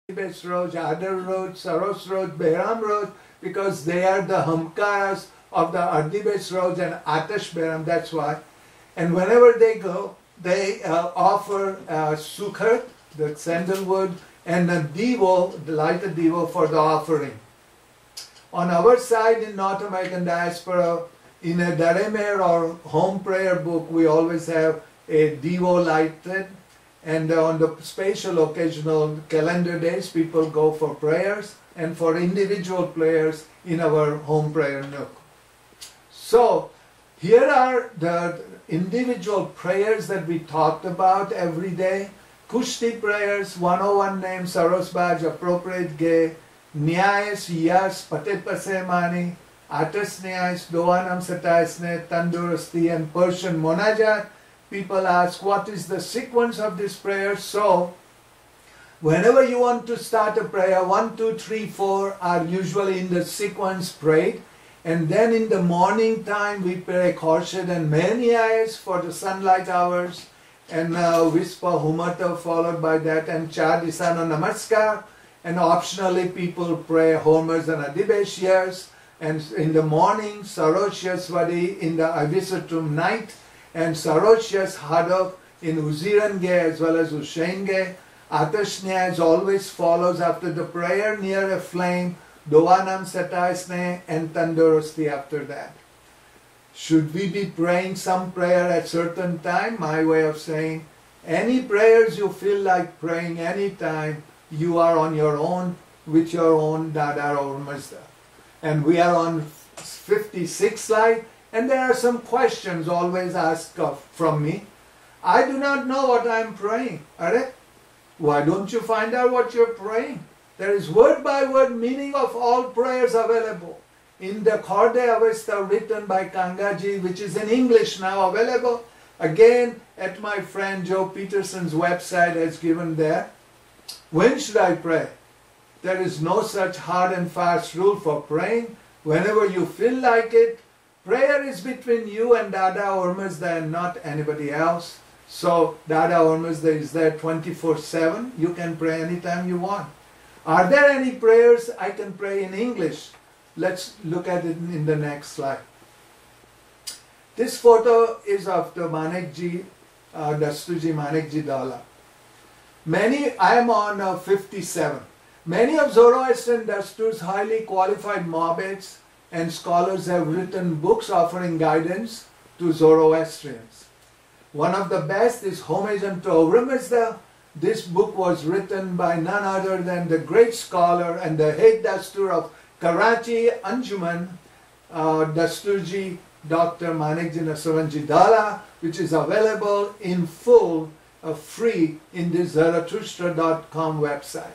Adibes Roj, Adar Roj, Saros Roj, Behram Roj, because they are the Hamkaras of the Adibes Roj and Atash Behram, that's why. And whenever they go, they offer sukhar, the sandalwood, and a devo, the lighted devo for the offering. On our side in North American diaspora, in a Daremer or home prayer book, we always have a devo lighted, and on the special occasional calendar days, people go for prayers, and for individual prayers in our home prayer nook. So, here are the individual prayers that we talked about every day. Kushti prayers, 101 names, Sarosbaj, appropriate gay, Nyayas, Yas, Patet Pasemani, Atas Nyayas, Doanam Satasne, Tandurasti, and Persian Monajat. People ask, what is the sequence of this prayer? So, whenever you want to start a prayer, 1, 2, 3, 4 are usually in the sequence prayed. And then in the morning time, we pray Khorshid and Mehniyais for the sunlight hours. And Vispa Humata followed by that, and Char Disano Namaskar. And optionally, people pray Homers and Adibeshyas. And in the morning, Sarosyas Vadi in the Avisatum night. And Sarosyas Hadok in Uzirenge as well as Ushenge. Atashnyas always follows after the prayer near a flame. Doanam Sataisne and Tandurasti after that. Should we be praying some prayer at certain time? My way of saying, any prayers you feel like praying anytime, you are on your own with your own Dada or Mazda. And we are on 56 slide, and there are some questions always asked from me. I do not know what I am praying. Are? Why don't you find out what you are praying? There is word by word meaning of all prayers available in the Khorde Avesta written by Kangaji, which is in English now available. Again, at my friend Joe Peterson's website has given there. When should I pray? There is no such hard and fast rule for praying. Whenever you feel like it, prayer is between you and Dada Ormazda and not anybody else. So Dada Ormazda is there 24/7. You can pray anytime you want. Are there any prayers I can pray in English? Let's look at it in the next slide. This photo is of the Manekji, Dastuji Manekji Dala. I am on 57. Many of Zoroastrian Dastur's highly qualified Mabeds and scholars have written books offering guidance to Zoroastrians. One of the best is Homage unto Auramazda. This book was written by none other than the great scholar and the head Dastur of Karachi Anjuman, Dasturji Dr. Manekji Nasaranji Dala, which is available in full, free in the Zarathustra.com website.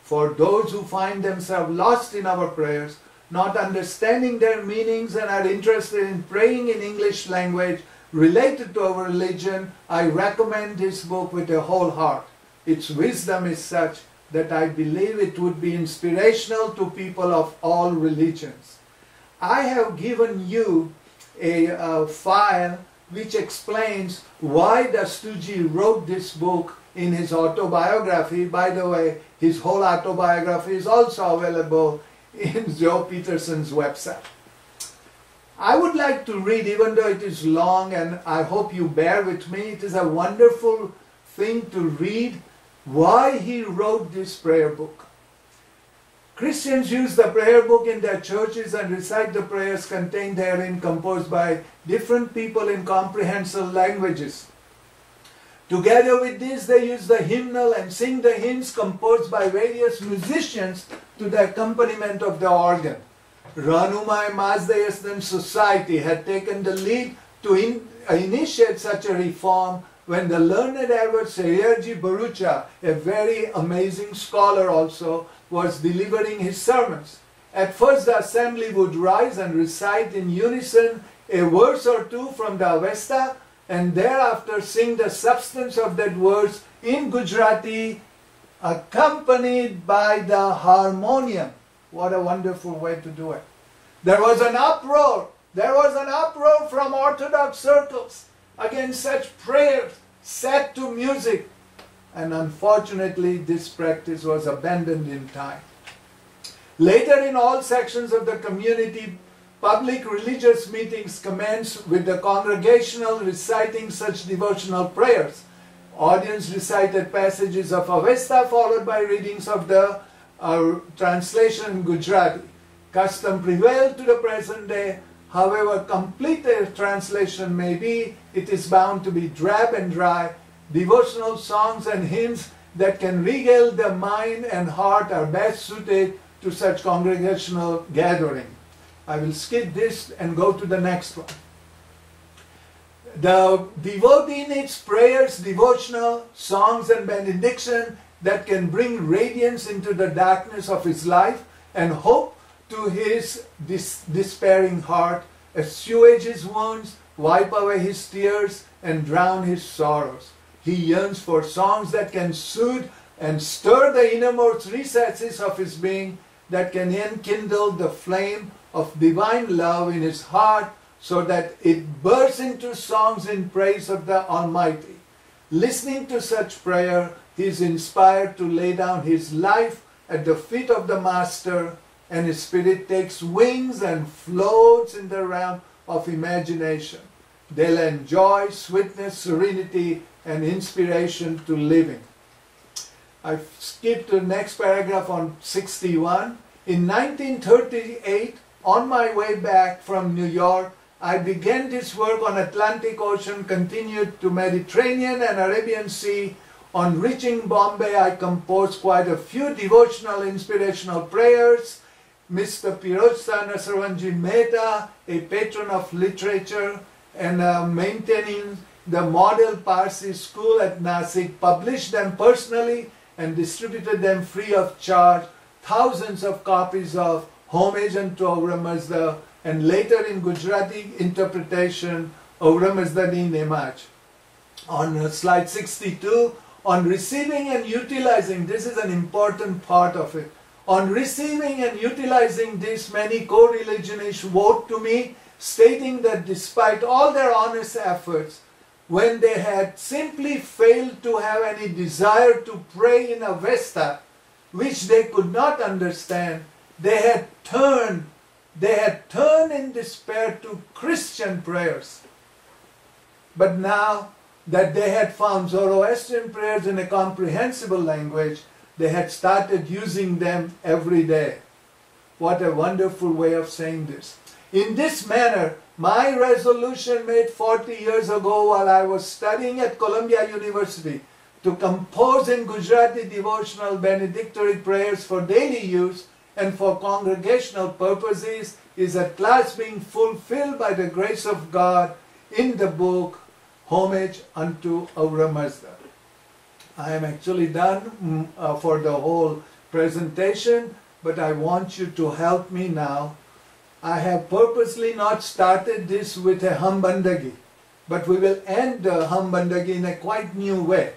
For those who find themselves lost in our prayers, not understanding their meanings and are interested in praying in English language related to our religion, I recommend this book with a whole heart. Its wisdom is such that I believe it would be inspirational to people of all religions. I have given you a file which explains why Dastuji wrote this book in his autobiography. By the way, his whole autobiography is also available in Joe Peterson's website. I would like to read, even though it is long, and I hope you bear with me. It is a wonderful thing to read why he wrote this prayer book. Christians use the prayer book in their churches and recite the prayers contained therein, composed by different people in comprehensive languages. Together with this, they use the hymnal and sing the hymns composed by various musicians to the accompaniment of the organ. Ranumai Mazdayasnan Society had taken the lead to initiate such a reform when the learned Edward Sayerji Barucha, a very amazing scholar also, was delivering his sermons. At first the assembly would rise and recite in unison a verse or two from the Avesta, and thereafter sing the substance of that verse in Gujarati, accompanied by the harmonium. What a wonderful way to do it. There was an uproar. There was an uproar from Orthodox circles against such prayers set to music. and unfortunately this practice was abandoned in time. Later, in all sections of the community, public religious meetings commence with the congregational reciting such devotional prayers. Audience recited passages of Avesta followed by readings of the translation in Gujarati. Custom prevailed to the present day. However complete the translation may be, it is bound to be drab and dry. Devotional songs and hymns that can regale the mind and heart are best suited to such congregational gathering. I will skip this and go to the next one. The devotee needs prayers, devotional songs and benediction that can bring radiance into the darkness of his life and hope to his despairing heart, assuage his wounds, wipe away his tears and drown his sorrows. He yearns for songs that can soothe and stir the innermost recesses of his being, that can enkindle the flame of divine love in his heart so that it bursts into songs in praise of the Almighty. Listening to such prayer, he is inspired to lay down his life at the feet of the Master, and his spirit takes wings and floats in the realm of imagination. They'll enjoy sweetness, serenity, and inspiration to living. I skip to the next paragraph on 61. In 1938, on my way back from New York, I began this work on Atlantic Ocean, continued to Mediterranean and Arabian Sea. On reaching Bombay, I composed quite a few devotional, inspirational prayers. Mr. Pirojsa Nasarwanji Mehta, a patron of literature and maintaining the model Parsi school at Nasik, published them personally and distributed them free of charge, thousands of copies of Homage unto Aura Mazda, and later in Gujarati interpretation, Aura Mazdani Nemaj. On slide 62, on receiving and utilizing, this is an important part of it. On receiving and utilizing this, many co-religionists wrote to me stating that despite all their honest efforts, when they had simply failed to have any desire to pray in Avesta, which they could not understand, they had turned in despair to Christian prayers. But now that they had found Zoroastrian prayers in a comprehensible language, they had started using them every day. What a wonderful way of saying this. In this manner, my resolution made 40 years ago while I was studying at Columbia University to compose in Gujarati devotional benedictory prayers for daily use and for congregational purposes is at last being fulfilled by the grace of God in the book Homage unto Aura Mazda. I am actually done for the whole presentation, but I want you to help me now. I have purposely not started this with a Hambandagi, but we will end the Hambandagi in a quite new way.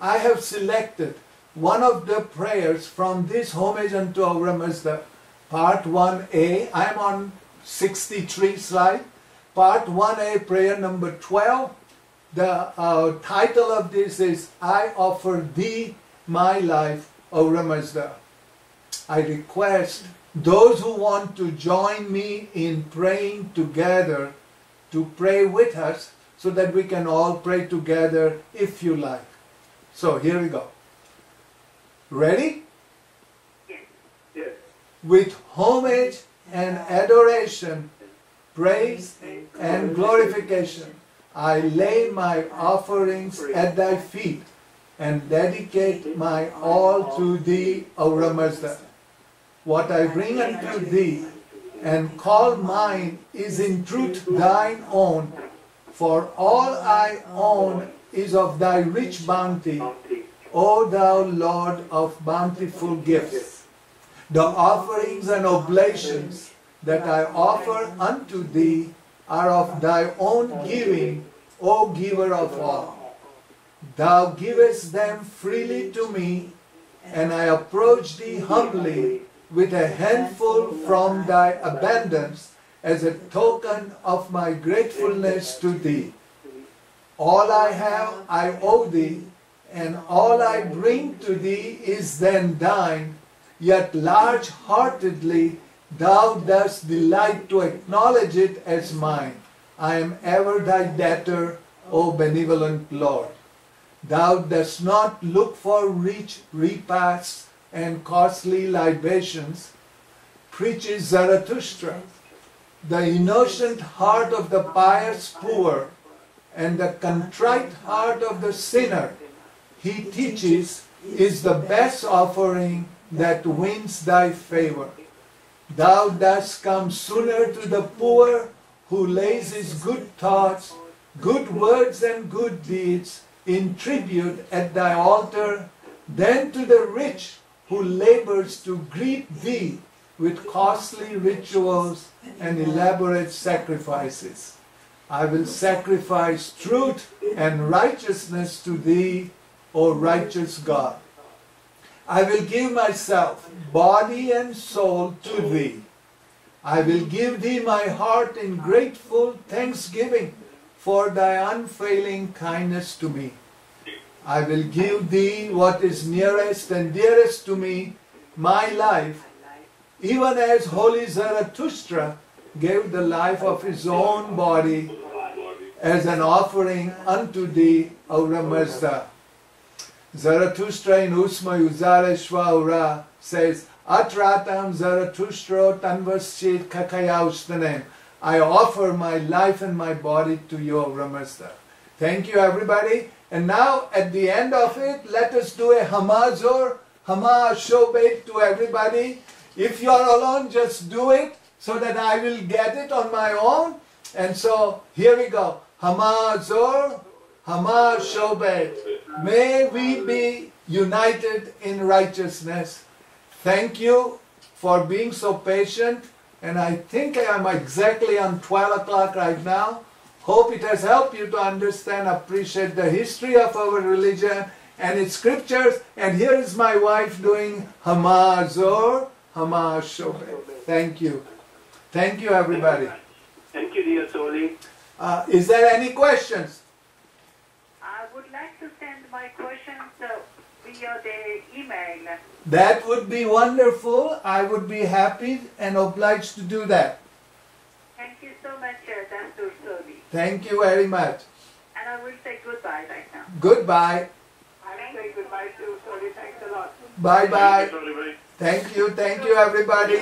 I have selected one of the prayers from this Homage unto Aura Mazda, Part 1A. I am on 63 slide. Part 1A, prayer number 12. The title of this is, I offer thee my life, Aura Mazda. I request those who want to join me in praying together to pray with us so that we can all pray together if you like. So here we go. Ready? Yes. With homage and adoration, praise and glorification, I lay my offerings at thy feet and dedicate my all to thee, Aura Mazda. What I bring unto thee and call mine is in truth thine own, for all I own is of thy rich bounty, O thou Lord of bountiful gifts. The offerings and oblations that I offer unto thee are of thy own giving, O giver of all. Thou givest them freely to me, and I approach thee humbly with a handful from thy abundance as a token of my gratefulness to thee. All I have I owe thee, and all I bring to thee is then thine, yet large-heartedly thou dost delight to acknowledge it as mine. I am ever thy debtor, O benevolent Lord. Thou dost not look for rich repasts and costly libations, preaches Zarathustra. The innocent heart of the pious poor and the contrite heart of the sinner, he teaches, is the best offering that wins thy favor. Thou dost come sooner to the poor who lays his good thoughts, good words and good deeds in tribute at thy altar, than to the rich who labors to greet thee with costly rituals and elaborate sacrifices. I will sacrifice truth and righteousness to thee, O righteous God. I will give myself, body and soul, to thee. I will give thee my heart in grateful thanksgiving for thy unfailing kindness to me. I will give thee what is nearest and dearest to me, my life, even as holy Zarathustra gave the life of his own body as an offering unto thee, Aura Mazda. Zarathustra in Usma Uzareshva Aura says, Atratam Zarathustra Tanvaschit Kakayaustanem. I offer my life and my body to you, Aura Mazda. Thank you, everybody. And now, at the end of it, let us do a Hamazor, Hama Shobet to everybody. If you are alone, just do it so that I will get it on my own. And so, here we go. Hamazor, Hama Shobet. May we be united in righteousness. Thank you for being so patient. And I think I am exactly on 12 o'clock right now. Hope it has helped you to understand, appreciate the history of our religion and its scriptures. And here is my wife doing Hamazor, Hama Shobet. Thank you. Thank you, everybody. Thank you, dear Soli. Is there any questions? I would like to send my questions via the email. That would be wonderful. I would be happy and obliged to do that. Thank you so much, Dr. Soli. Thank you very much. And I will say goodbye right now. Goodbye. I'll say goodbye to Soli. Thanks a lot. Bye-bye. Soli. Thank you, everybody.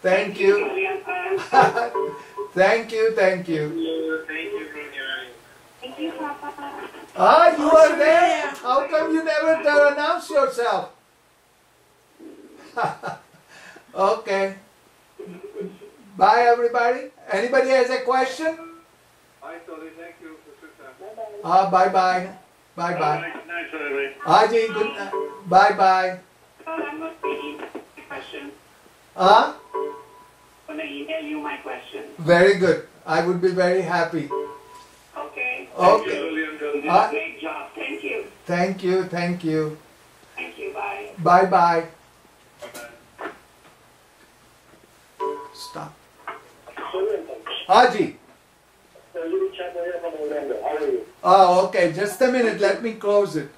Thank you. Thank you. Thank you, Thank you, Papa. Ah, you are there? How come you never announce yourself? Okay. Bye, everybody. Anybody has a question? Hi, Soli. Thank you. Bye-bye. Bye-bye. Nice, Soli. Haji, good night. Bye-bye. I'm going to email my question. Huh? I'm going to email you my question. Very good. I would be very happy. Okay. Okay. Great job. Thank you. Thank you. Thank you. Bye. Bye-bye. Stop. Haji. Oh, okay. Just a minute. Let me close it.